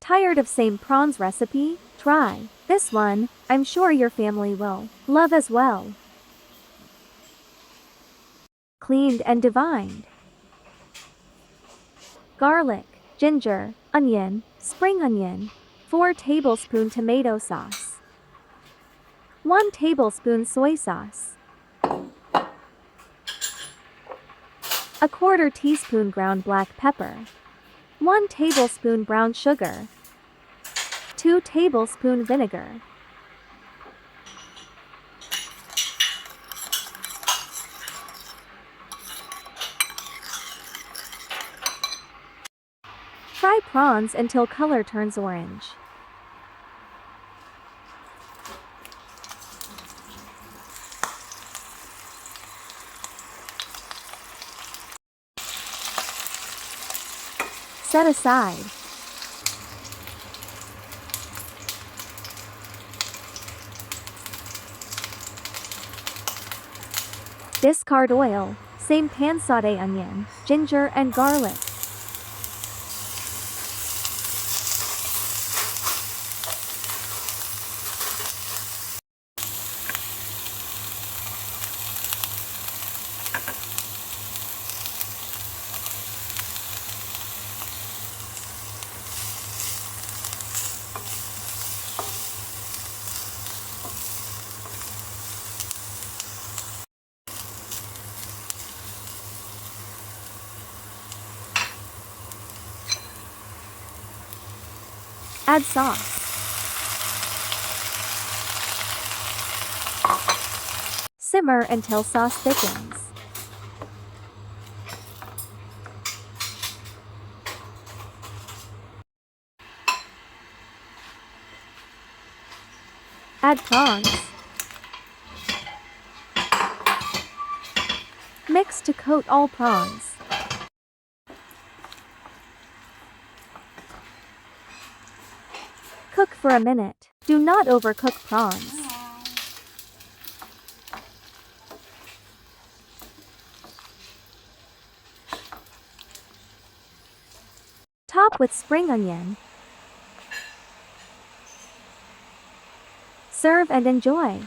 Tired of same prawns recipe? Try this one. I'm sure your family will love as well. Cleaned and divined. Garlic, ginger, onion, spring onion. 4 tablespoon tomato sauce. 1 tablespoon soy sauce. 1/4 teaspoon ground black pepper. 1 tablespoon brown sugar. 2 tablespoon vinegar. Fry prawns until color turns orange. Set aside. Discard oil. Same pan, sauté onion, ginger and garlic. Add sauce. Simmer until sauce thickens. Add prawns. Mix to coat all prawns. Cook for a minute. Do not overcook prawns. Top with spring onion. Serve and enjoy.